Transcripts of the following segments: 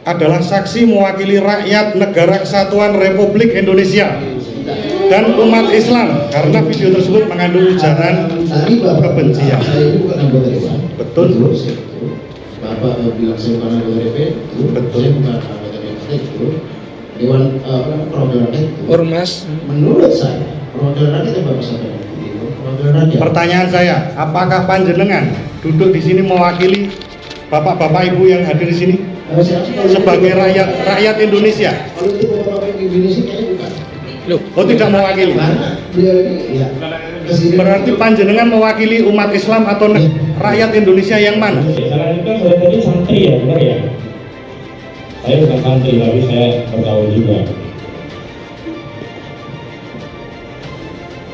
adalah saksi mewakili rakyat Negara Kesatuan Republik Indonesia dan umat Islam karena video tersebut mengandung ujaran kebencian. Betul? Bapak bilang saya bukan anggota DPR, betul. Saya bukan anggota DPR, Dewan Perwakilan Rakyat. Ormas. Menurut saya, perwakilan rakyat yang Bapak sampaikan itu, perwakilan rakyat. Pertanyaan saya, apakah panjenengan duduk di sini mewakili bapak-bapak ibu yang hadir di sini sebagai rakyat Indonesia? Kalau itu bapak-bapak Indonesia kayaknya bukan. Loh, oh tidak mewakili. Ya. Berarti panjenengan mewakili umat Islam atau rakyat Indonesia yang mana? Saya lanjutkan, sudah tadi santri ya, benar ya? Saya bukan santri, tapi saya bergaul juga.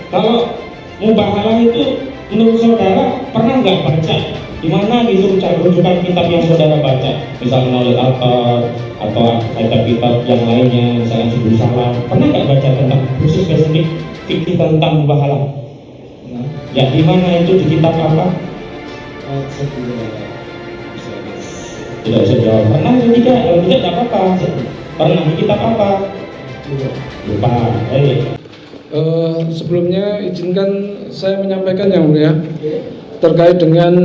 Kalau mubahalah itu menurut saudara pernah nggak baca? Di mana gitu rujukan kitab yang saudara baca? Misalnya Naulil Autor atau kitab-kitab yang lainnya, misalnya Subul Salam. Pernah nggak baca tentang khusus spesifik fikih tentang mubahalah? Ya, di mana itu, di kitab apa? Tidak bisa jawab. Pernah atau tidak? Kalau tidak apa-apa. Pernah di kitab apa? Lupa. Sebelumnya izinkan saya menyampaikan yang mulia terkait dengan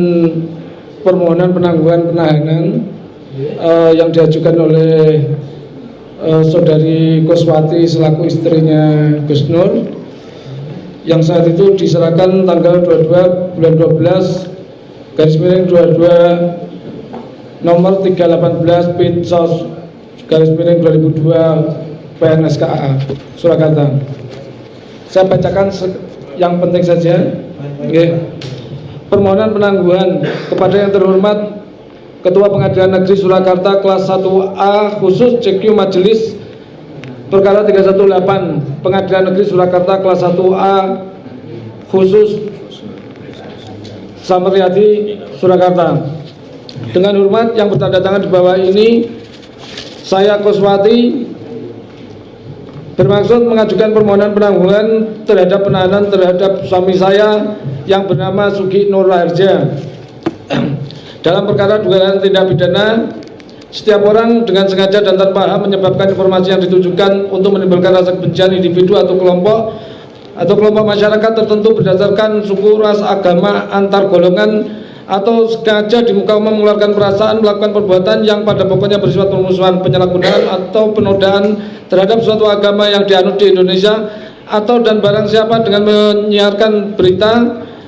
permohonan penangguhan penahanan yang diajukan oleh saudari Kuswati selaku istrinya Gus Nur, yang saat itu diserahkan tanggal 22 bulan 12 garis miring 22 nomor 318 Pinsos garis miring 2002 PNSKA Surakarta. Saya bacakan yang penting saja. Permohonan penangguhan kepada yang terhormat Ketua Pengadilan Negeri Surakarta kelas 1A khusus CQ Majelis Perkara 318 Pengadilan Negeri Surakarta kelas 1A khusus Samriati Surakarta. Dengan hormat yang bertanda tangan di bawah ini, saya Kuswati bermaksud mengajukan permohonan penangguhan terhadap penahanan terhadap suami saya yang bernama Sugi Nur Raharja dalam perkara dugaan tindak pidana setiap orang dengan sengaja dan tanpa hak menyebabkan informasi yang ditujukan untuk menimbulkan rasa kebencian individu atau kelompok masyarakat tertentu berdasarkan suku, ras, agama, antar golongan atau sengaja di muka umum mengeluarkan perasaan melakukan perbuatan yang pada pokoknya bersifat permusuhan, penyalahgunaan atau penodaan terhadap suatu agama yang dianut di Indonesia, atau dan barang siapa dengan menyiarkan berita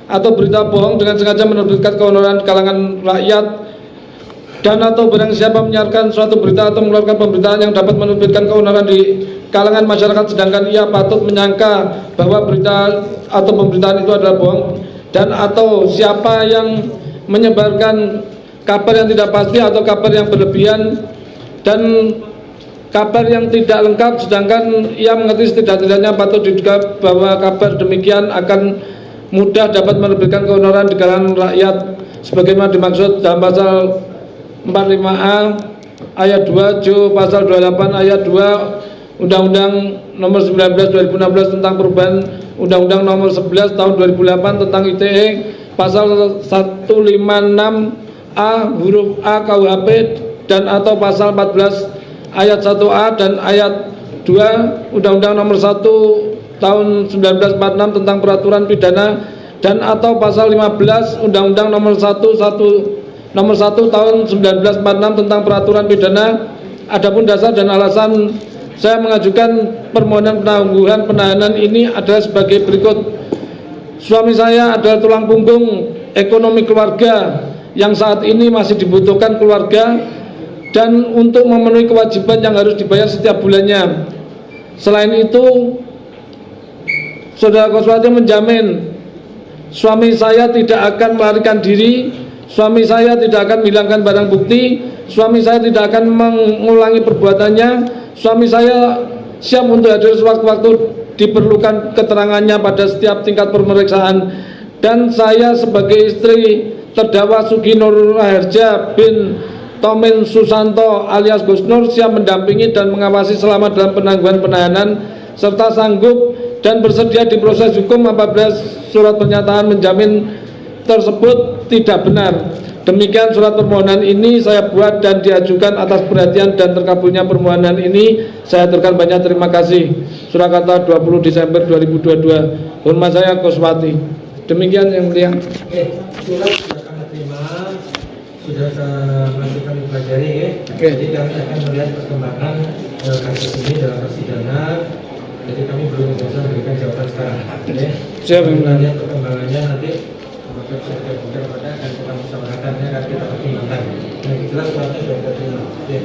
atau berita bohong dengan sengaja menerbitkan keonoran di kalangan rakyat, dan atau barang siapa menyiarkan suatu berita atau mengeluarkan pemberitaan yang dapat menerbitkan keonoran di kalangan masyarakat sedangkan ia patut menyangka bahwa berita atau pemberitaan itu adalah bohong, dan atau siapa yang menyebarkan kabar yang tidak pasti atau kabar yang berlebihan dan kabar yang tidak lengkap sedangkan ia mengerti setidak-tidaknya patut diduga bahwa kabar demikian akan mudah dapat menerbitkan keonoran di kalangan rakyat sebagaimana dimaksud dalam pasal 45A ayat 2 J pasal 28 ayat 2 Undang-Undang nomor 19 2016 tentang perubahan Undang-Undang nomor 11 tahun 2008 tentang ITE, pasal 156A huruf A KUHP dan atau pasal 14 ayat 1A dan ayat 2 Undang-Undang nomor 1 tahun 1946 tentang peraturan pidana dan atau pasal 15 Undang-Undang nomor 1 tahun 1946 tentang peraturan pidana. Adapun dasar dan alasan saya mengajukan permohonan penangguhan penahanan ini adalah sebagai berikut. Suami saya adalah tulang punggung ekonomi keluarga yang saat ini masih dibutuhkan keluarga dan untuk memenuhi kewajiban yang harus dibayar setiap bulannya. Selain itu, Saudara Kuswati menjamin suami saya tidak akan melarikan diri, suami saya tidak akan menghilangkan barang bukti, suami saya tidak akan mengulangi perbuatannya, suami saya siap untuk hadir sewaktu-waktu diperlukan keterangannya pada setiap tingkat pemeriksaan, dan saya sebagai istri terdakwa Sugi Nur Raharja bin Tomin Susanto alias Gus Nur siap mendampingi dan mengawasi selama dalam penangguhan penahanan serta sanggup dan bersedia diproses hukum apabila surat pernyataan menjamin tersebut tidak benar. Demikian surat permohonan ini saya buat dan diajukan atas perhatian dan terkabulnya permohonan ini. Saya aturkan banyak terima kasih. Surakarta 20 Desember 2022. Hormat saya Koswati. Demikian yang mulia. Oke, surat sudah kami terima, sudah saya masukkan dipelajari ya. Oke. Jadi kami akan melihat perkembangan kasus ini dalam persidangan. Jadi kami belum bisa memberikan jawaban sekarang. Ya. Siap, yang mulia. Lihat perkembangannya nanti. Apakah bisa kita pada akan kita musyawarahkannya akan kita pertimbangkan. Yang jelas suratnya sudah kita terima. Ya.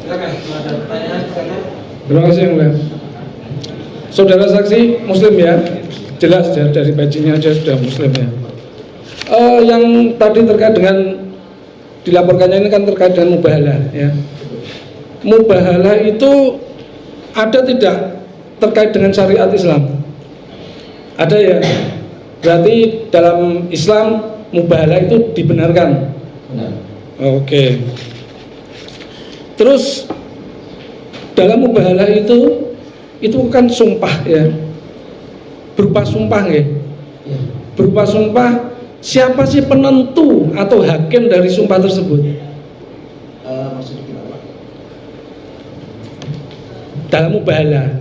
Silakan, kalau ada pertanyaan silakan. Terima kasih yang mulia. Saudara saksi Muslim ya, jelas ya, dari bajunya aja sudah Muslim ya. Yang tadi terkait dengan dilaporkannya ini kan terkait dengan mubahalah ya. Mubahalah itu ada tidak terkait dengan syariat Islam? Ada ya. Berarti dalam Islam mubahalah itu dibenarkan. Benar. Oke. Terus dalam mubahalah itu kan sumpah ya, berupa sumpah ya. Berupa sumpah, siapa sih penentu atau hakim dari sumpah tersebut? Maksudnya apa? Dalam mubahalah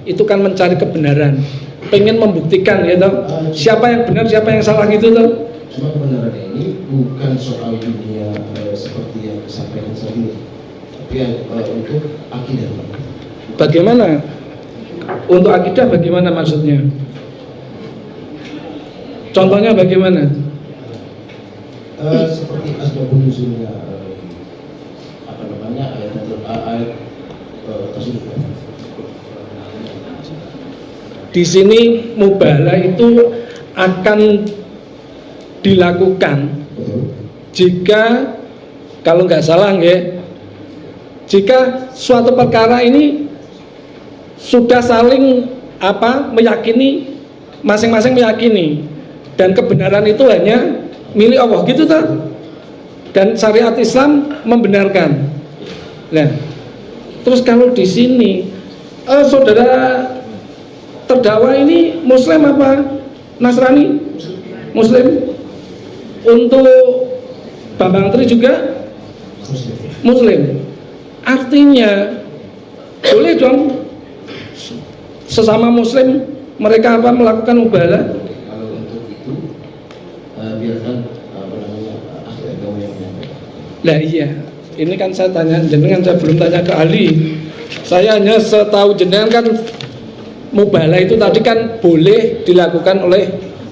itu kan mencari kebenaran, pengen membuktikan ya toh, siapa yang benar siapa yang salah gitu toh. Cuma kebenaran ini bukan soal dunia seperti yang disampaikan saat ini, tapi untuk akidah. Bagaimana? Untuk akidah bagaimana maksudnya? Contohnya bagaimana? Seperti asbabun nuzulnya apa namanya ayat tersebut. Di sini mubahalah itu akan dilakukan jika kalau nggak salah ya, jika suatu perkara ini sudah saling meyakini, masing-masing meyakini dan kebenaran itu hanya milik Allah gitu tak? Dan syariat Islam membenarkan. Nah, terus kalau di sini saudara terdakwa ini Muslim apa Nasrani? Muslim. Untuk Bambang Tri juga Muslim. Artinya boleh dong sesama Muslim mereka melakukan mubahalah? Kalau untuk itu biarkan ahli agama yang menyampaikan. Lah iya, ini kan saya tanya jenengan, saya belum tanya ke ahli. Saya hanya setahu jenengan kan mubahalah itu tadi kan boleh dilakukan oleh,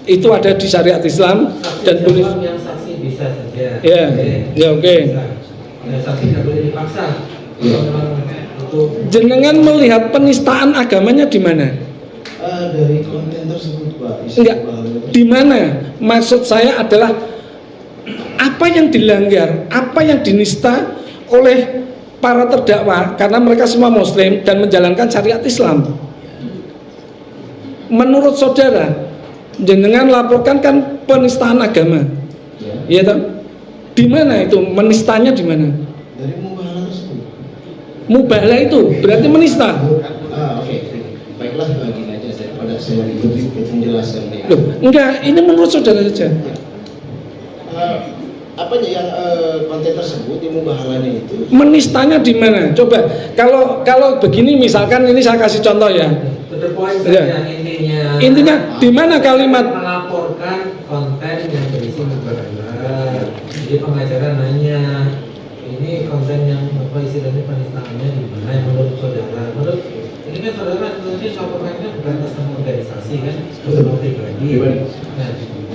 itu ada di syariat Islam dan boleh. Yang saksi bisa saja. Ya, ya oke. Saksi tidak boleh dipaksa. Jenengan melihat penistaan agamanya di mana? Dari konten tersebut Pak. Enggak. Di mana? Maksud saya adalah apa yang dilanggar, apa yang dinista oleh para terdakwa karena mereka semua Muslim dan menjalankan syariat Islam. Menurut saudara, jenengan laporkan kan penistaan agama, ya toh? Di mana itu menistanya di mana? Dari mubahalah tersebut. Mubahalah itu berarti menista. Oke. Baiklah bagi aja saya pada saya lebih menjelaskan nih. Loh, enggak, ini menurut saudara saja. Apanya yang konten tersebut di mubahalahnya itu? Menistanya di mana? Coba kalau begini misalkan ini saya kasih contoh ya. To the point Ya. saja intinya. Intinya di mana kalimat Melaporkan konten yang berisi mubahalah. Jadi pengacara nanya, ini konten yang apa istilahnya penistaannya di mana yang menurut saudara? Menurut ini kan saudara nanti melaporkannya bukan atas nama organisasi kan, nama pribadi. Nah,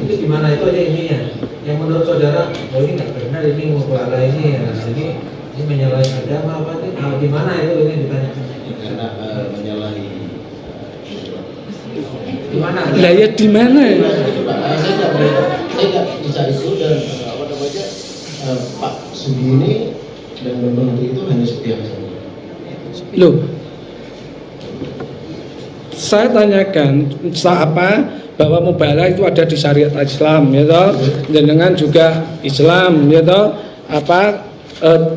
itu gimana itu aja ininya. Yang menurut saudara, oh ini nggak benar ini mubahalah ini ya. Ini menyalahi agama apa nih? Di mana itu ini ditanyakan? Karena menyalahi. Di mana? lah ya di mana? Saya nggak bisa itu dan apa namanya Pak Sugini dan Bambang itu hanya sepihak saja. Loh, saya tanyakan bahwa mubahalah itu ada di syariat Islam ya toh, jenengan juga Islam ya toh,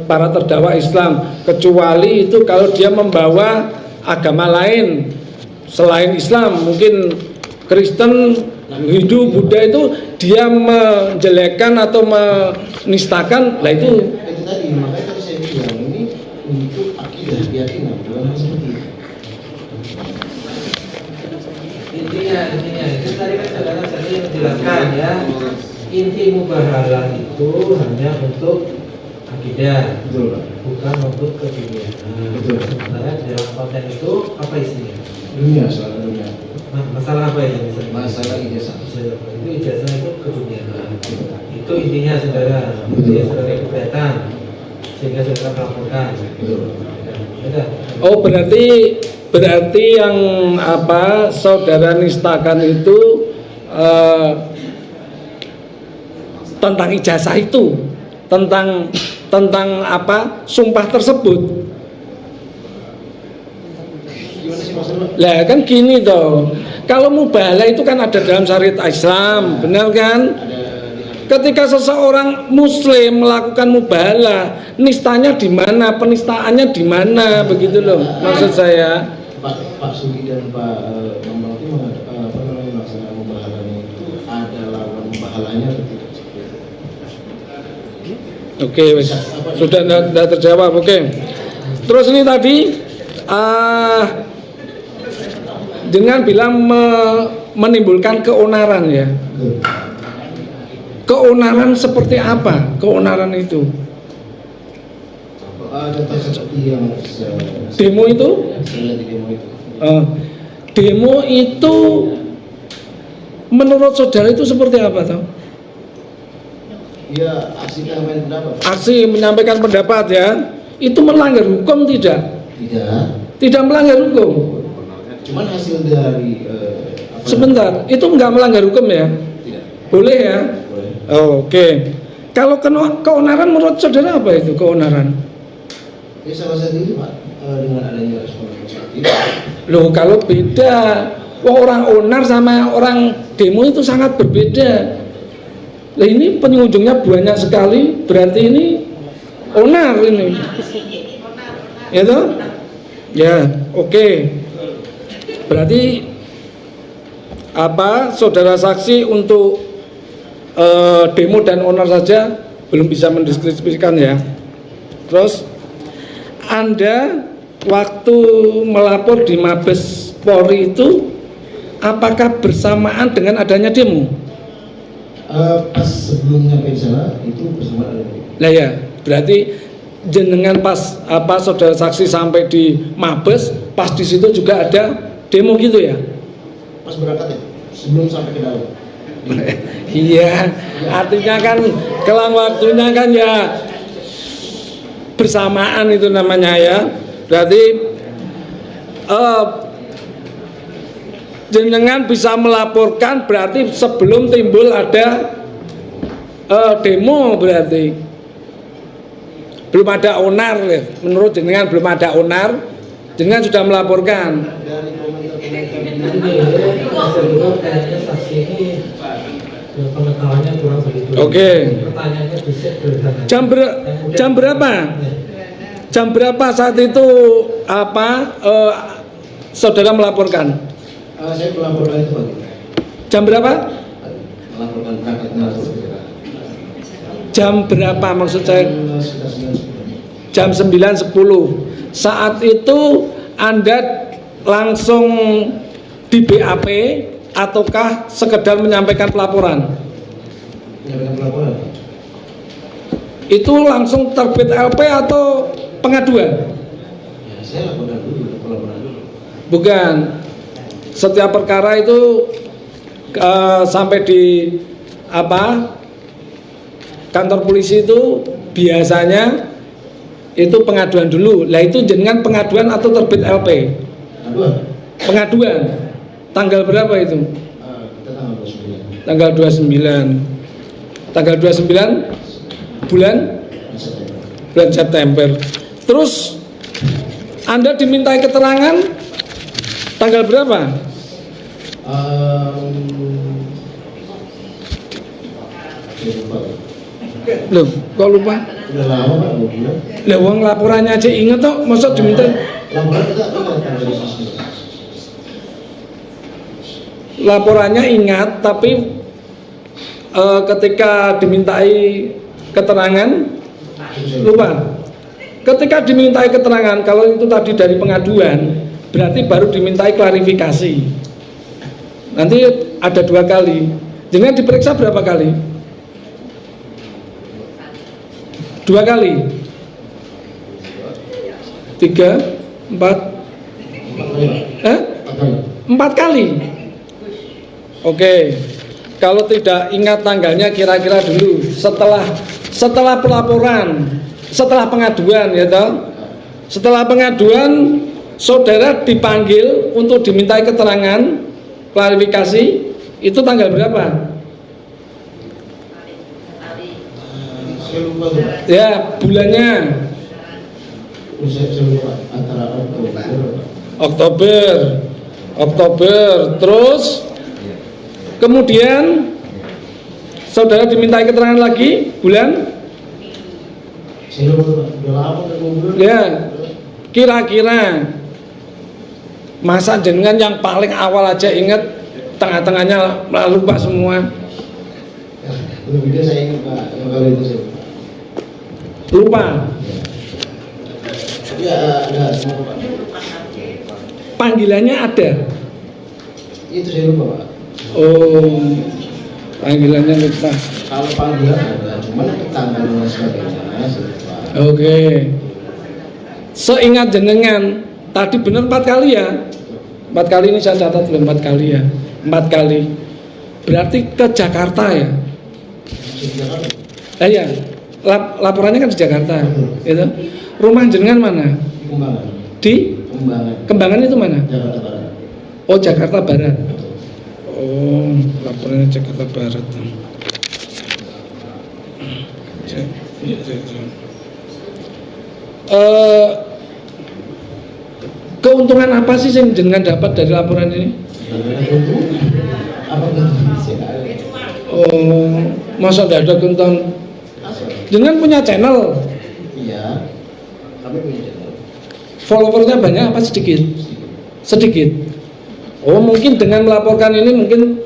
para terdakwa Islam, kecuali itu kalau dia membawa agama lain selain Islam, mungkin Kristen Hindu, Buddha itu dia menjelekkan atau menistakan, lah itu tadi, makanya tadi saya bilang ini untuk akidah keyakinan, bukan seperti itu. Intinya itu tadi kan saudara tadi menjelaskan ya, inti mubahalah itu hanya untuk akidah, Betul, Pak. bukan untuk keduniaan. Betul. Sementara dalam konten itu apa isinya? Dunia, soal dunia. Masalah apa ya misalnya? Masalah ijazah. Itu ijazah itu keduniaan. Itu intinya saudara. Itu ya saudara keberatan sehingga saudara melaporkan. Ya. oh berarti yang apa saudara nistakan itu tentang ijazah itu, tentang apa sumpah tersebut. Gimana sih maksudnya? Lah kan gini toh, kalau mubahalah itu kan ada dalam syariat Islam, benar kan? Ketika seseorang Muslim melakukan mubahalah, nistanya di mana, penistaannya di mana, begitu loh maksud saya. Pak Sugi dan Pak Bambang itu apa namanya masalah mubahalahnya itu ada lawan mubahalahnya atau tidak? Oke, sudah tidak terjawab. Oke. Terus ini tadi dengan bilang menimbulkan keonaran ya. Keonaran seperti apa? Keonaran itu? Contoh seperti yang Demo itu? saya lihat di demo itu. Demo itu menurut saudara itu seperti apa toh? Ya, aksi penyampaian pendapat. Aksi menyampaikan pendapat ya. Itu melanggar hukum tidak? Tidak. Tidak melanggar hukum. Cuman hasil dari Sebentar, itu enggak melanggar hukum ya? Tidak. Boleh ya? Boleh. Oke. Kalau keonaran menurut saudara apa itu keonaran? Ya salah satu itu Pak, dengan adanya respon seperti itu. Loh kalau beda, orang onar sama orang demo itu sangat berbeda. Nah ini pengunjungnya banyak sekali, berarti ini onar ini. Ya toh? Ya, oke. Berarti apa saudara saksi untuk demo dan onar saja belum bisa mendeskripsikan ya. Terus Anda waktu melapor di Mabes Polri itu apakah bersamaan dengan adanya demo? Pas sebelum nyampe di sana itu bersamaan ada. Nah ya, berarti jenengan pas apa saudara saksi sampai di Mabes, pas di situ juga ada demo gitu ya? Pas berangkat ya, sebelum sampai ke dalam. Iya, artinya kan kelang waktunya kan ya bersamaan itu namanya ya. Berarti jenengan bisa melaporkan berarti sebelum timbul ada demo, berarti belum ada onar ya. Menurut jenengan belum ada onar, jenengan sudah melaporkan. Dari komentar-komentar kayaknya saksi ini pengetahuannya kurang begitu. Oke. Pertanyaannya bisa sederhana. Jam berapa? Jam berapa saat itu apa saudara melaporkan? saya melaporkan itu Pak. Jam berapa? Melaporkan berangkatnya. Jam berapa maksud saya? Jam 9.10. Saat itu Anda langsung di BAP ataukah sekedar menyampaikan pelaporan? Menyampaikan pelaporan. Itu langsung terbit LP atau pengaduan? Ya, saya laporkan dulu, pelaporan dulu. Bukan. Setiap perkara itu sampai di apa? Kantor polisi itu biasanya itu pengaduan dulu. Lah itu jenengan pengaduan atau terbit LP? Pengaduan. Pengaduan. Tanggal berapa itu? Kita Tanggal tanggal 29. 29. Tanggal 29 bulan September. Terus Anda dimintai keterangan tanggal berapa? Loh, kok lupa? Udah lama Pak, 2 bulan. Lah wong laporannya aja inget toh, masa diminta? Laporan kita ingat tanggal 29. laporannya ingat, tapi ketika dimintai keterangan lupa. Ketika dimintai keterangan, kalau itu tadi dari pengaduan, berarti baru dimintai klarifikasi. Nanti ada 2 kali. Jangan diperiksa berapa kali? 2 kali, 3, 4, 4 kali. Oke. Kalau tidak ingat tanggalnya, kira-kira dulu setelah pelaporan, setelah pengaduan, ya toh. Setelah pengaduan, saudara dipanggil untuk dimintai keterangan, klarifikasi, itu tanggal berapa? Saya lupa tuh, Pak. Ya, bulannya Saya lupa antara Oktober, terus kemudian saudara dimintai keterangan lagi bulan, saya lupa, Pak. Udah lama kan ngobrol. ya, kira-kira masa jenengan yang paling awal aja ingat, tengah-tengahnya lupa semua? Kemudian saya ingat, Pak, yang kali itu saya Lupa. Ya, ada semua, Pak. Panggilannya ada. Itu saya lupa, Pak. Oh, panggilannya lupa. Kalau panggilan ada, cuman tanggal dan sebagainya saya lupa. Oke. Seingat jenengan tadi benar 4 kali ya? 4 kali ini saya catat belum 4 kali ya? 4 kali. Berarti ke Jakarta ya? Ya. Laporannya kan di Jakarta, gitu. Rumah jenengan mana? Kembangan. Di Kembangan. Kembangan itu mana? Jakarta Barat. Oh, Jakarta Barat. Oh, laporannya Jakarta Barat. Keuntungan apa sih yang jenengan dapat dari laporan ini? Apa keuntungan? Oh, masa tidak ada keuntungan? Jenengan punya channel, Iya. Kami punya channel. followersnya banyak apa sedikit? Sedikit. Oh, mungkin dengan melaporkan ini mungkin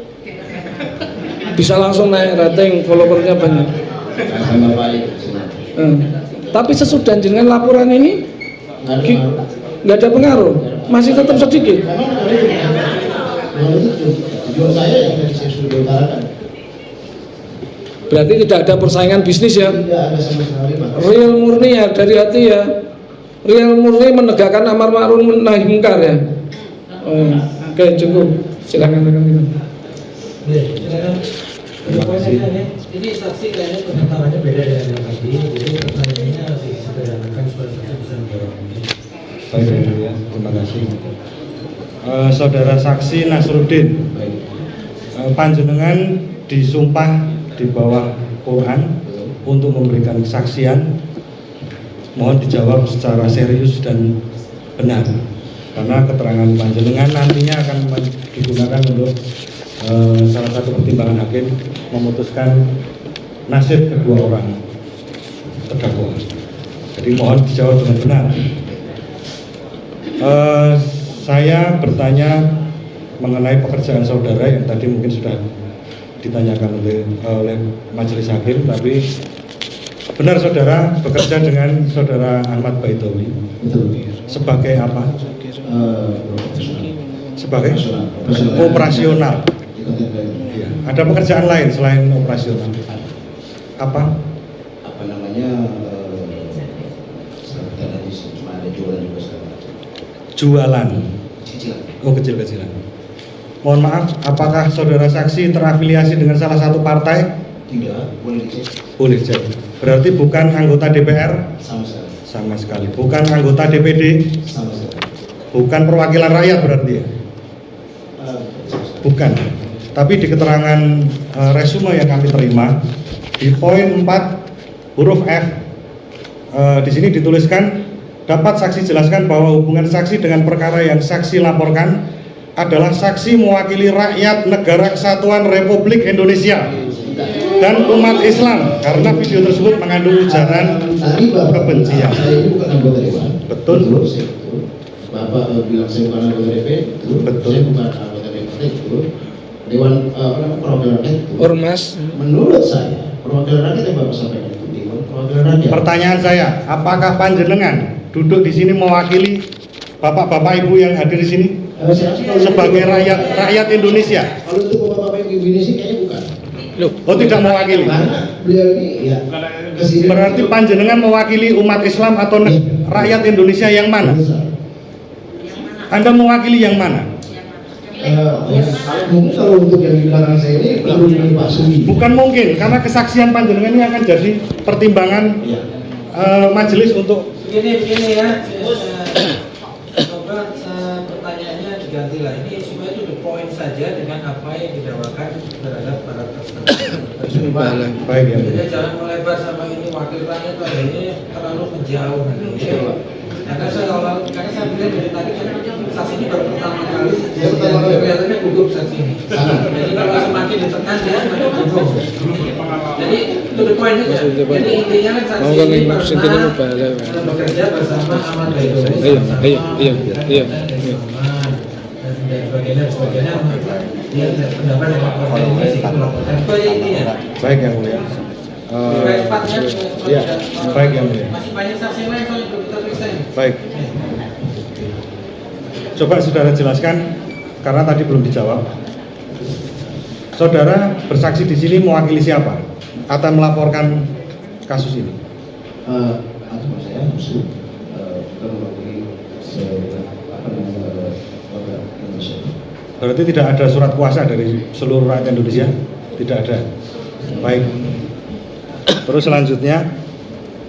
bisa langsung naik rating, followersnya banyak. Sama baik. Tapi sesudah jenengan laporan ini nggak ada pengaruh, masih tetap sedikit. Tujuan saya yang tadi saya sudah utarakan. Berarti tidak ada persaingan bisnis ya? Tidak ada sama sekali, Pak. Real murni ya, dari hati ya. Real murni menegakkan amar ma'ruf nahi munkar ya. Oh, oke, cukup. Silakan rekan kita. Silakan. Terima kasih. Ini saksi kayaknya penetapannya beda dengan yang tadi. Jadi pertanyaannya harus disederhanakan supaya saksi bisa menjawab. Baik, ya. Terima kasih. Saudara saksi Nasruddin, panjenengan disumpah di bawah Quran untuk memberikan kesaksian. Mohon dijawab secara serius dan benar, karena keterangan panjenengan nantinya akan digunakan untuk salah satu pertimbangan hakim memutuskan nasib kedua orang terdakwa. Jadi mohon dijawab dengan benar. Saya bertanya mengenai pekerjaan saudara yang tadi mungkin sudah ditanyakan oleh majelis hakim, tapi benar saudara bekerja dengan saudara Ahmad Baitowi sebagai apa? Sebagai operasional. Ya. Ada pekerjaan lain selain operasional? Apa? Apa namanya? Cuma ada jualan juga sekarang. Jualan. Cicilan. Oh, kecil-kecilan. Mohon maaf, apakah saudara saksi terafiliasi dengan salah satu partai? Tidak, boleh dicek. Boleh cek. Berarti bukan anggota DPR? Sama sekali. Sama sekali. Bukan anggota DPD? Sama sekali. Bukan perwakilan rakyat berarti ya? Bukan. Tapi di keterangan resume yang kami terima di poin 4 huruf F di sini dituliskan, dapat saksi jelaskan bahwa hubungan saksi dengan perkara yang saksi laporkan adalah saksi mewakili rakyat Negara Kesatuan Republik Indonesia dan umat Islam, karena video tersebut mengandung ujaran kebencian. Saya ini bukan anggota dewan. Betul. Bapak bilang saya bukan anggota DPR. Betul. Saya bukan anggota DPR. Dewan Perwakilan Rakyat itu, Ormas. menurut saya perwakilan rakyat yang Bapak sampaikan itu Dewan Perwakilan Rakyat. Pertanyaan saya, apakah panjenengan duduk di sini mewakili bapak-bapak ibu yang hadir di sini sebagai rakyat Indonesia? Kalau itu bapak-bapak ibu Indonesia kayaknya bukan. Oh, tidak mewakili. Karena beliau ini ya kesini. Berarti panjenengan mewakili umat Islam atau rakyat Indonesia yang mana? Anda mewakili yang mana? Mungkin kalau untuk yang di belakang saya ini perlu dari Pak Sumi. Bukan mungkin, karena kesaksian panjenengan ini akan jadi pertimbangan majelis untuk Begini ya, coba pertanyaannya diganti lah. Ini supaya itu the point saja dengan apa yang didakwakan terhadap para tersangka. baik ya. Jadi jangan melebar sama ini wakil rakyat atau ini terlalu menjauh nanti. Karena saya bilang dari tadi kan saksi ini baru pertama kali kelihatannya gugup saksi ini. Jadi kalau semakin ditekan dia semakin gugup. Jadi itu the point aja. Jadi intinya kan saksi ini pernah bekerja bersama Ahmad Baidowi dan sebagainya dia pendapat yang melaporkan ini sih melaporkan itu aja intinya. Baik yang mulia. Ya, baik yang mulia. Masih banyak saksi lain soalnya belum kita periksa ini. Baik. Coba saudara jelaskan karena tadi belum dijawab. Saudara bersaksi di sini mewakili siapa? Atau melaporkan kasus ini? Atau saya musuh bukan mewakili Indonesia. Berarti tidak ada surat kuasa dari seluruh rakyat Indonesia? Tidak ada. Baik. Terus selanjutnya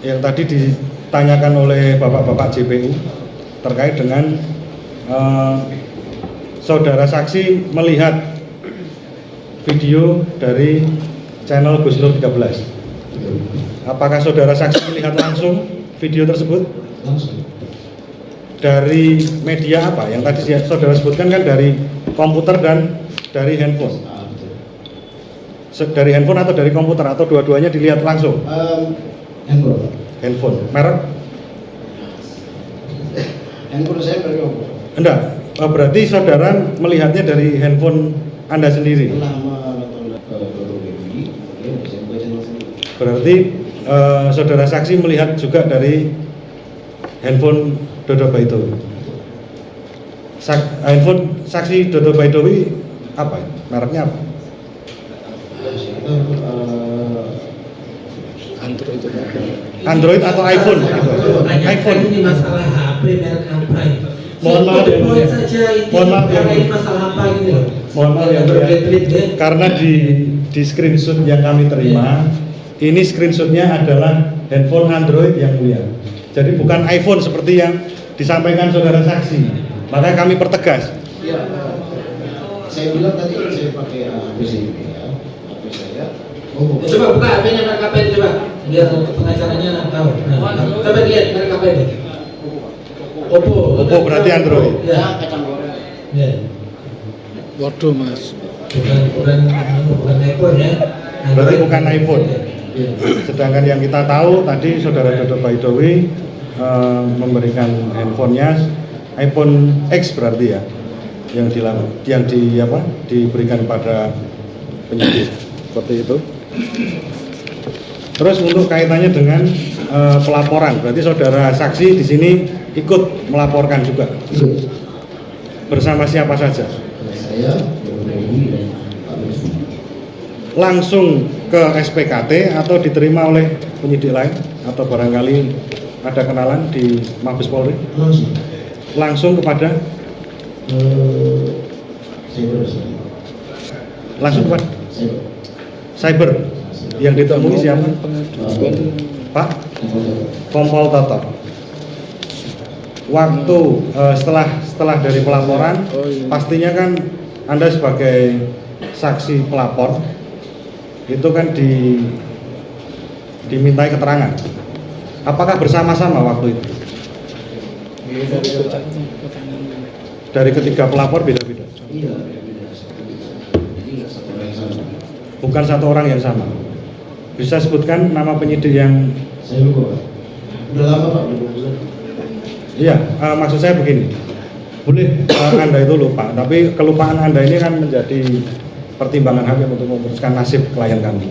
yang tadi ditanyakan oleh bapak-bapak JPU terkait dengan saudara saksi melihat video dari channel Gus Nur 13. Apakah saudara saksi melihat langsung video tersebut? Langsung. Dari media apa? Yang tadi saudara sebutkan kan dari komputer dan dari handphone. Dari handphone atau dari komputer atau dua-duanya dilihat langsung? Handphone. Handphone. Merek? Handphone saya dari komputer. Enggak. Berarti saudara melihatnya dari handphone Anda sendiri. Berarti saudara saksi melihat juga dari handphone Dodo Baidowi. Handphone saksi Dodo Baidowi apa? Mereknya apa? Android atau iPhone? iPhone. Ini masalah HP merek apa ini? Mohon maaf ya. Mohon maaf ya. Ini masalah apa ini loh? Mohon maaf ya. Karena di screenshot yang kami terima, ini screenshotnya adalah handphone Android yang mulia. Jadi bukan iPhone seperti yang disampaikan saudara saksi. Maka kami pertegas. Ya, saya bilang tadi saya pakai HP saya, HP saya. Coba buka HP-nya merek apa ini coba, biar pengacaranya tahu. Nah, coba lihat merek apa ini. Oppo berarti Android. Ya, ya. Waduh mas. Bukan iPhone ya. Berarti bukan iPhone. Ya. Sedangkan yang kita tahu tadi saudara Dodo Baidowi memberikan handphonenya iPhone X berarti ya, yang diberikan pada penyidik seperti itu. Terus untuk kaitannya dengan pelaporan, berarti saudara saksi di sini ikut melaporkan juga. Bersama siapa saja? Saya, Dewi dan Pak Lutfi. Langsung ke SPKT atau diterima oleh penyidik lain atau barangkali ada kenalan di Mabes Polri? Langsung kepada langsung kepada cyber. Yang ditemui siapa? Pak Kompol Toto. Waktu setelah dari pelaporan, pastinya kan Anda sebagai saksi pelapor itu kan dimintai keterangan. Apakah bersama-sama waktu itu? Dari ketiga pelapor beda-beda. Iya, beda. Jadi satu orang yang sama. Bukan satu orang yang sama. Bisa sebutkan nama penyidik yang? Saya lupa, Pak. Udah lama, Pak, udah 2 bulan. Iya, maksud saya begini. Boleh Anda itu lupa, tapi kelupaan Anda ini kan menjadi pertimbangan hakim untuk memutuskan nasib klien kami.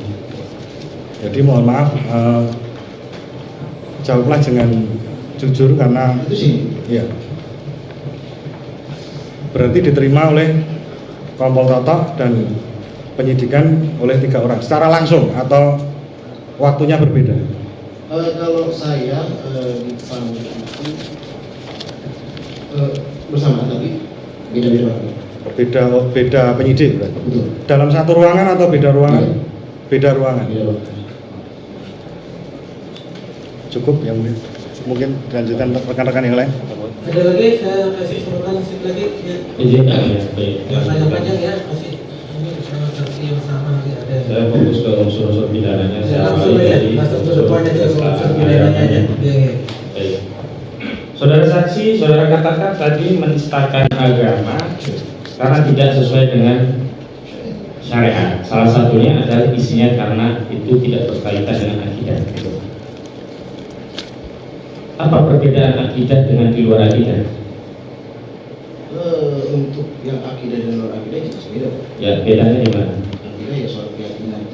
Jadi mohon maaf, jawablah dengan jujur karena Itu sih. ya berarti diterima oleh Kompol Toto dan penyidikan oleh 3 orang secara langsung atau waktunya berbeda. Kalau saya dipanggil itu bersama tapi beda-beda. Beda penyidik berarti. Betul. Dalam satu ruangan atau beda ruangan? Iya. Beda ruangan. Beda. Cukup yang mungkin dilanjutkan rekan-rekan yang lain. Ada lagi, saya kasih kesempatan sedikit lagi. Ya. Izin ya, baik. Jangan panjang-panjang ya, kasih ini sama saksi yang sama nanti ada. Saya fokus ke unsur-unsur pidananya. Ya, Saya langsung awali aja, dari langsung ke depan aja, unsur unsur pidananya aja. Ya. Baik. Saudara saksi, saudara katakan tadi menistakan agama karena tidak sesuai dengan syariat. Salah satunya adalah isinya karena itu tidak berkaitan dengan akidah. Apa perbedaan akidah dengan di luar akidah? Untuk yang akidah dan luar akidah jelas beda. Ya, bedanya di mana? Akidah ya soal keyakinan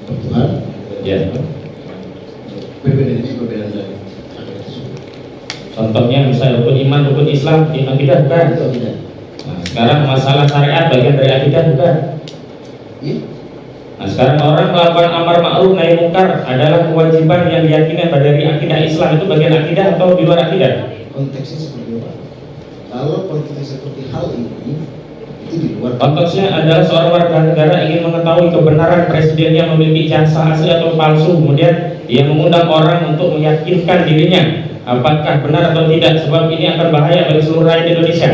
Tuhan. Ya. Perbedaan dari akidah tersebut. Contohnya misalnya rukun iman, rukun Islam, di akidah bukan? Itu akidah. Nah, sekarang masalah syariat bagian dari akidah bukan? Iya. Nah, sekarang orang melakukan amar ma'ruf nahi mungkar adalah kewajiban yang diyakini dari akidah Islam, itu bagian akidah atau di luar akidah? Konteksnya seperti apa? Kalau konteksnya seperti hal ini itu di luar. Konteksnya adalah seorang warga negara ingin mengetahui kebenaran presiden yang memiliki ijazah asli atau palsu, kemudian ia mengundang orang untuk meyakinkan dirinya apakah benar atau tidak, sebab ini akan bahaya bagi seluruh rakyat Indonesia.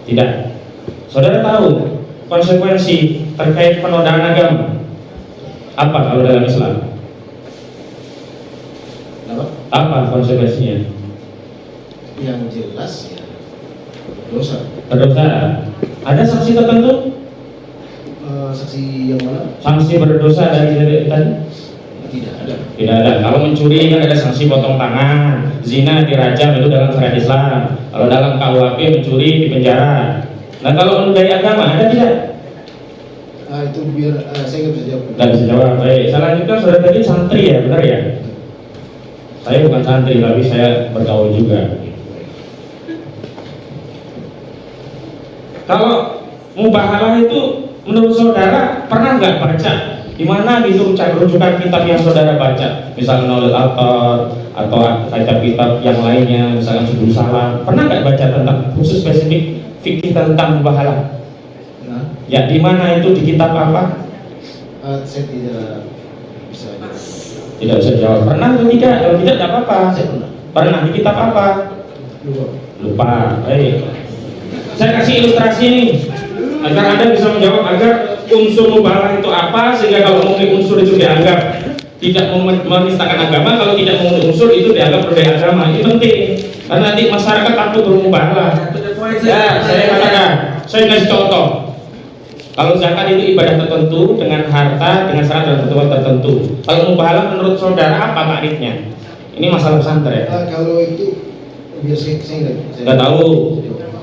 Tidak. Saudara tahu konsekuensi terkait penodaan agama apa kalau dalam Islam? Apa konsekuensinya? Yang jelas ya dosa. Berdosa. Ada sanksi tertentu? Saksi yang mana? Sanksi berdosa dari tadi? Tidak ada. Tidak ada. Kalau mencuri kan ada sanksi potong tangan, zina dirajam, itu dalam syariat Islam. Kalau dalam KUHP mencuri dipenjara. Nah, kalau menodai agama ada tidak? Itu biar saya nggak bisa jawab. Nggak bisa jawab. Baik, saya lanjutkan. Saudara tadi santri ya, benar ya? Saya bukan santri, tapi saya bergaul juga. Kalau mubahalah itu menurut saudara pernah nggak baca di mana gitu rujukan kitab yang saudara baca, misalnya Naulil Autor atau kitab-kitab yang lainnya, misalnya Subul Salam, pernah nggak baca tentang khusus spesifik fikih tentang mubahalah? Nah, Ya, di mana itu, di kitab apa? saya tidak bisa jawab. Tidak bisa jawab. Pernah atau tidak? Kalau tidak, tidak apa-apa. Saya pernah. Pernah di kitab apa? Lupa. Baik. Saya kasih ilustrasi nih agar Anda bisa menjawab, agar unsur mubahalah itu apa, sehingga kalau memenuhi unsur itu dianggap tidak menistakan agama, kalau tidak memenuhi unsur itu dianggap berbeda agama. Ini penting karena nanti masyarakat takut bermubahalah. Ya, saya katakan, saya kasih contoh. Kalau zakat itu ibadah tertentu dengan harta, dengan syarat dan ketentuan tertentu. Kalau mubahalah menurut saudara apa takrifnya? Ini masalah pesantren. Kalau itu biar saya Nggak tahu.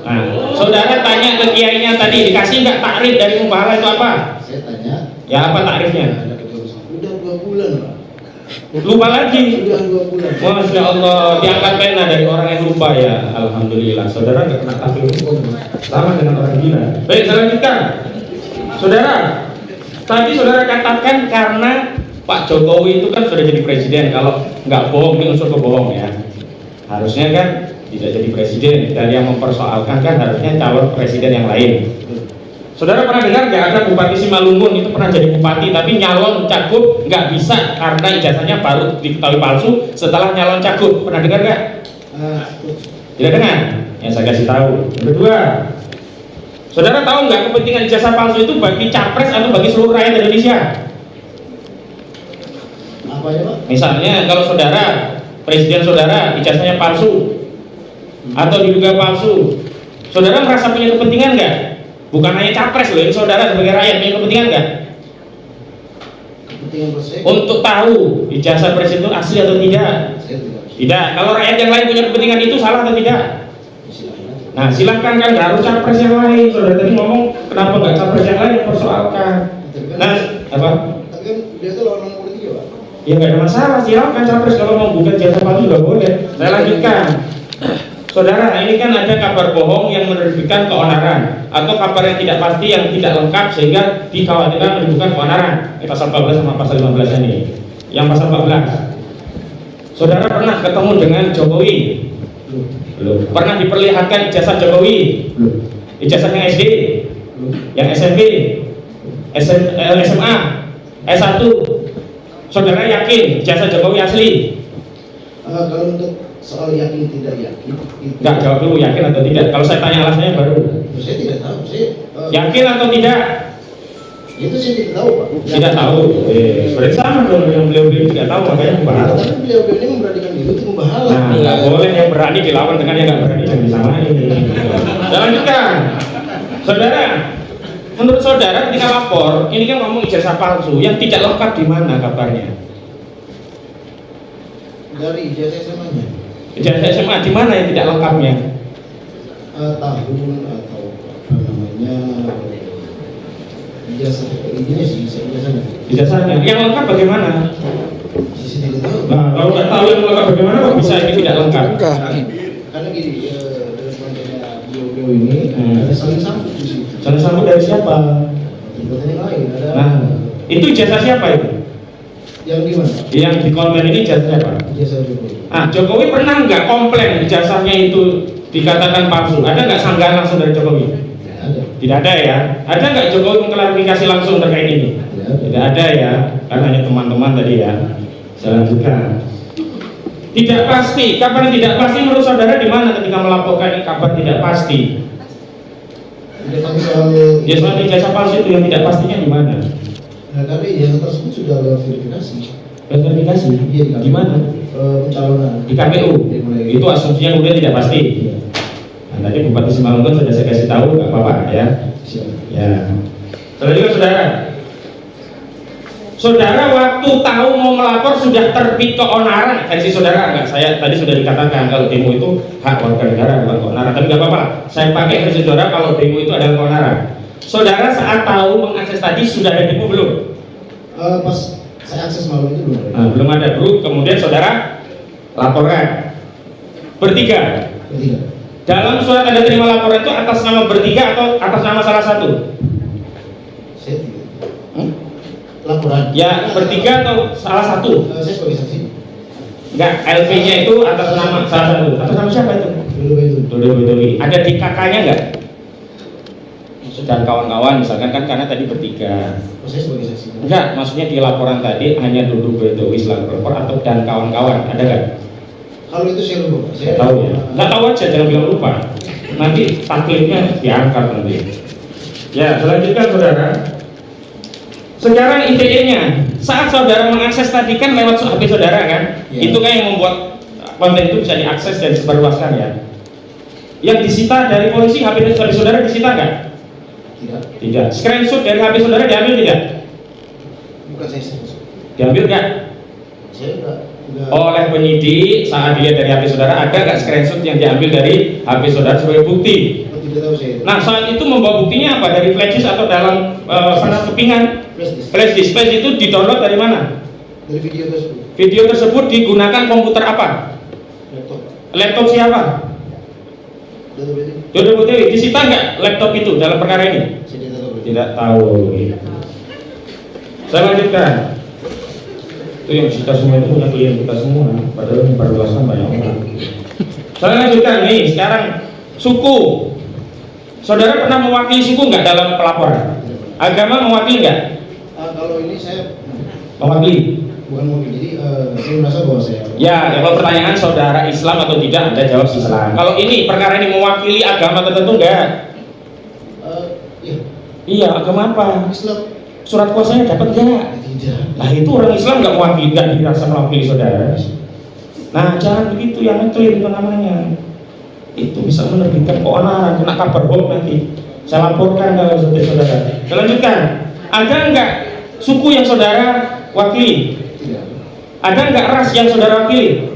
Nah, saudara tanya ke kiainya tadi, dikasih nggak takrif dari mubahalah itu apa? Saya tanya. Ya, apa takrifnya? Udah 2 bulan Pak. Lupa lagi. Udah 2 bulan. Masya Allah, diangkat pena dari orang yang lupa ya. Alhamdulillah, saudara nggak kena takrif. Sama dengan orang gila. Baik, saya lanjutkan. Saudara, tadi saudara katakan karena Pak Jokowi itu kan sudah jadi presiden. Kalau nggak bohong, ini unsur kebohong ya. Harusnya kan tidak jadi presiden. Dan yang mempersoalkan kan harusnya calon presiden yang lain. Saudara pernah dengar nggak ada Bupati Simalungun itu pernah jadi bupati, tapi nyalon cagup nggak bisa karena ijazahnya baru diketahui palsu setelah nyalon cagup. Pernah dengar nggak? Tidak dengar? Ya saya kasih tahu. Yang kedua, saudara tahu nggak kepentingan ijazah palsu itu bagi capres atau bagi seluruh rakyat Indonesia? Apa ya Pak? Misalnya kalau saudara, presiden saudara ijazahnya palsu atau diduga palsu, saudara merasa punya kepentingan nggak? Bukan hanya capres loh, ini saudara sebagai rakyat punya kepentingan nggak? Kepentingan saya. Untuk tahu ijazah presiden itu asli atau tidak? Saya tidak. Tidak. Kalau rakyat yang lain punya kepentingan itu salah atau tidak? Nah silahkan, kan nggak harus capres yang lain. Saudara tadi ngomong kenapa nggak capres yang lain yang persoalkan. Nah apa? Tapi kan dia tuh lawan politik ya Pak. Ya nggak ada masalah, silakan capres kalau mau bukan jasa palsu juga boleh. Saya lanjutkan. Saudara, ini kan ada kabar bohong yang menerbitkan keonaran atau kabar yang tidak pasti yang tidak lengkap sehingga dikhawatirkan menimbulkan keonaran. Pasal 14 sama pasal 15 ini. Yang pasal 14. Saudara pernah ketemu dengan Jokowi? Belum. Pernah diperlihatkan ijazah Jokowi? Belum. Ijazahnya SD? Belum. Yang SMP? SMA? S1? Saudara yakin ijazah Jokowi asli? Kalau untuk soal yakin tidak yakin, Enggak, jawab dulu yakin atau tidak. Kalau saya tanya alasannya baru. saya tidak tahu. Saya Yakin atau tidak? itu saya tidak tahu Pak. Tidak tahu. Berarti sama dong dengan beliau-beliau tidak tahu, makanya membahas. Tapi beliau-beliau ini memberanikan diri untuk membahas. Nah, nggak boleh yang berani dilawan dengan yang nggak berani dan disamain. Dan lanjutkan, saudara. Menurut saudara ketika lapor, ini kan ngomong ijazah palsu, yang tidak lengkap di mana kabarnya? Dari ijazah SMA-nya. Ijazah SMA di mana yang tidak lengkapnya? Tahun atau apa namanya ijazah ini sih ijazahnya. Ijazahnya. Yang lengkap bagaimana? Saya tidak tahu. Nah, kalau nggak tahu yang lengkap bagaimana, kok bisa ini tidak lengkap? Karena gini, dari kontennya beliau ini ada saling sambut di situ. Salah sambut dari siapa? Jabatan yang lain ada. Nah, itu ijazah siapa itu? Yang di mana? Yang di komen ini ijazah siapa? Ijazah Jokowi. Nah, Jokowi pernah nggak komplain ijazahnya itu dikatakan palsu? Ada nggak sanggahan langsung dari Jokowi? Tidak ada. Tidak ada ya. Ada nggak Jokowi mengklarifikasi langsung terkait ini? Tidak ada. Tidak ada ya. Karena hanya teman-teman tadi ya. Saya lanjutkan. Tidak pasti. Kabar yang tidak pasti menurut saudara di mana ketika melaporkan kabar tidak pasti? Tidak kami soal. Ya soal ijazah palsu itu yang tidak pastinya di mana? Nah, tapi yang tersebut sudah lewat verifikasi. Verifikasi? Iya, Di mana? Pencalonan. Di KPU. Itu asumsinya kemudian tidak pasti. Nah, tadi Bupati Simalungun sudah saya kasih tahu, nggak apa-apa ya. Ya. Selanjutnya saudara. Saudara waktu tahu mau melapor sudah terbit keonaran. Versi saudara nggak? Saya tadi sudah dikatakan kalau demo itu hak warga negara bukan keonaran. Tapi nggak apa-apa. Saya pakai versi saudara kalau demo itu adalah keonaran. Saudara saat tahu mengakses tadi sudah ada demo belum? Pas saya akses malam itu belum ada. Nah, belum ada dulu. Kemudian saudara laporkan bertiga. Ketiga. Dalam surat tanda terima laporan itu atas nama bertiga atau atas nama salah satu? Saya tidak. Laporan. Ya bertiga atau salah satu? Saya sebagai saksi. Enggak, LP-nya itu atas nama salah satu. Atas nama siapa itu? Dodo Bedowi. Ada di kakaknya enggak? Dan kawan-kawan misalkan kan karena tadi bertiga. Saya sebagai saksi. Enggak, maksudnya di laporan tadi hanya Dodo Bedowi selaku pelapor atau dan kawan-kawan, ada enggak? Kalau itu saya lupa. Saya tahu ya. Enggak tahu aja, jangan bilang lupa. Nanti taklifnya diangkat nanti. Ya, selanjutnya saudara. Sekarang IDE-nya, saat saudara mengakses tadi kan lewat HP saudara kan, Ya. Itu kan yang membuat konten itu bisa diakses dan disebarluaskan ya. Yang disita dari polisi HP dari saudara disita nggak? Tidak. Tidak. Screenshot dari HP saudara diambil tidak? Bukan saya screenshot. Diambil nggak? Saya enggak. Oleh penyidik saat dilihat dari HP saudara ada nggak screenshot yang diambil dari HP saudara sebagai bukti? Tidak tahu saya. Nah saat itu membawa buktinya apa? Dari flash disk atau dalam kepingan? Flash disk. Flash itu di-download dari mana? Dari video tersebut. Video tersebut digunakan komputer apa? Laptop. Laptop siapa? Dodo Bedowi. Disita nggak laptop itu dalam perkara ini? Saya tidak tahu. Tidak tahu. Saya lanjutkan. Itu yang disita semua itu punya klien kita semua. Padahal yang berluasan banyak orang. Saya lanjutkan nih. Sekarang suku. Saudara pernah mewakili suku nggak dalam pelaporan? Agama mewakili nggak? Kalau ini saya Mewakili. bukan mungkin. Jadi saya merasa bahwa saya. Ya, kalau pertanyaan saudara Islam atau tidak, Anda jawab Islam. Kalau ini perkara ini mewakili agama tertentu enggak? Iya. Iya, agama apa? Islam. Surat kuasanya dapat enggak? Tidak. Nah itu orang Islam nggak mewakili, nggak dirasa mewakili saudara. Nah jangan begitu, yang ngeklaim itu namanya. Itu bisa menerbitkan keonaran, kena kabar bohong nanti. Saya laporkan ke saudara. Saya lanjutkan. Ada enggak suku yang saudara wakili? Tidak. Ada enggak ras yang saudara wakili?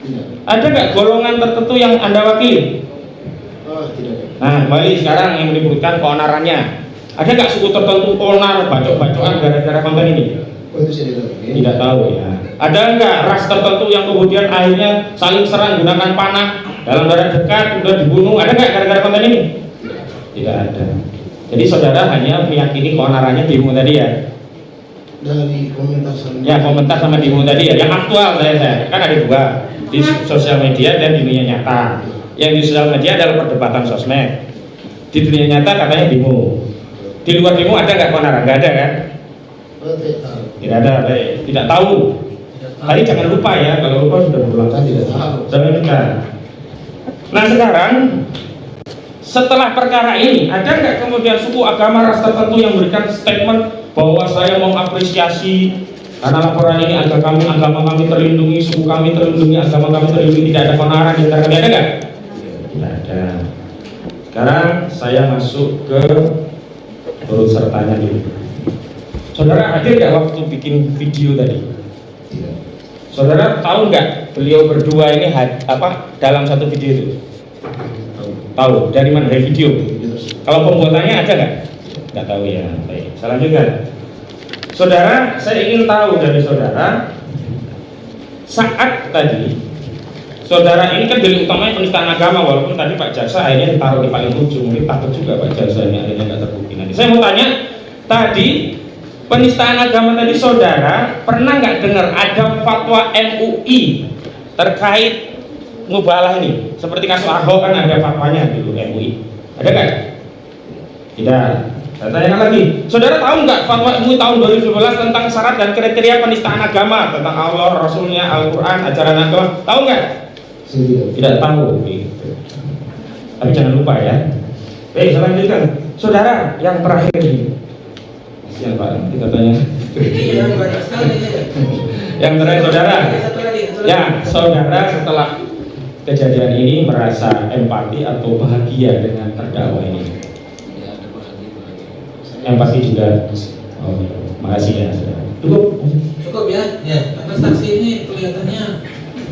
Tidak. Ada nggak golongan tertentu yang Anda wakili? Oh, tidak ada. Nah, kembali sekarang yang menyebutkan keonarannya. Ada nggak suku tertentu onar, bacok-bacokan gara-gara konten ini? Oh, itu saya tidak tahu. Tidak tahu ya. Ada nggak ras tertentu yang kemudian akhirnya saling serang gunakan panah dalam jarak dekat, udah dibunuh? Ada nggak gara-gara konten ini? Tidak ada. Jadi saudara hanya meyakini keonarannya demo tadi ya? Dari komentar sama. Ya, komentar sama demo tadi ya. Yang aktual saya kan ada dua, di sosial media dan di dunia nyata. Yang di sosial media adalah perdebatan sosmed. Di dunia nyata katanya demo. Di luar demo ada nggak keonaran? Nggak ada kan? Oh, tidak tahu. Tidak ada, tidak tahu. Tadi jangan lupa ya, kalau lupa sudah berulang Kan tidak tahu. Sudah lupa. Nah sekarang setelah perkara ini ada nggak kemudian suku agama ras tertentu yang memberikan statement bahwa saya mengapresiasi karena laporan ini agama kami terlindungi, suku kami terlindungi, agama kami terlindungi, tidak ada keonaran di antara kami, ada nggak? Tidak ada. Sekarang saya masuk ke turut sertanya dulu. Saudara hadir nggak waktu bikin video tadi? Tidak. Saudara tahu nggak beliau berdua ini dalam satu video itu? Tahu. Dari mana? Dari video. Kalau pembuatannya ada nggak? Nggak tahu ya. Baik. Saya lanjutkan. Saudara, saya ingin tahu dari saudara saat tadi saudara ini kan delik utamanya penistaan agama, walaupun tadi Pak Jaksa akhirnya ditaruh di paling ujung, mungkin takut juga Pak Jaksa ini akhirnya nggak terbukti nanti. Saya mau tanya tadi penistaan agama tadi saudara pernah nggak dengar ada fatwa MUI terkait mubalah ini? Seperti kasus Ahok kan ada fatwanya dulu MUI. Ada nggak? Tidak. Saya tanyakan lagi, saudara tahu nggak fatwa MUI tahun 2012 tentang syarat dan kriteria penistaan agama, tentang Allah, Rasulnya, Al-Quran, ajaran agama? Tahu nggak? Tidak tahu. Gitu. Tapi jangan lupa ya. Baik, saya lanjutkan. Saudara yang terakhir ini. Kasihan Pak, kita tanya. Yang terakhir saudara. Ya, saudara setelah kejadian ini merasa empati atau bahagia dengan terdakwa ini? Empati juga. Oh, makasih ya saudara. Cukup ya. Ya, karena saksi ini kelihatannya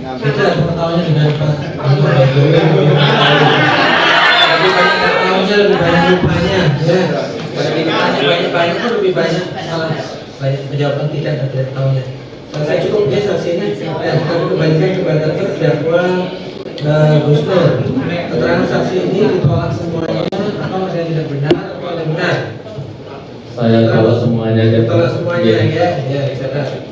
beda pengetahuannya dengan Pak. Lebih banyak pengetahuannya, lebih banyak lupanya. Ya. Banyak pun lebih banyak salah. Banyak jawaban tidak ada tahunya. Saya cukup ya saksi ini. Ya, kami kembalikan kepada terdakwa Gus Nur. Keterangan saksi ini ditolak semuanya atau masih tidak benar atau ada benar? Saya tolak semuanya. Tolak semuanya ya, ya, saudara.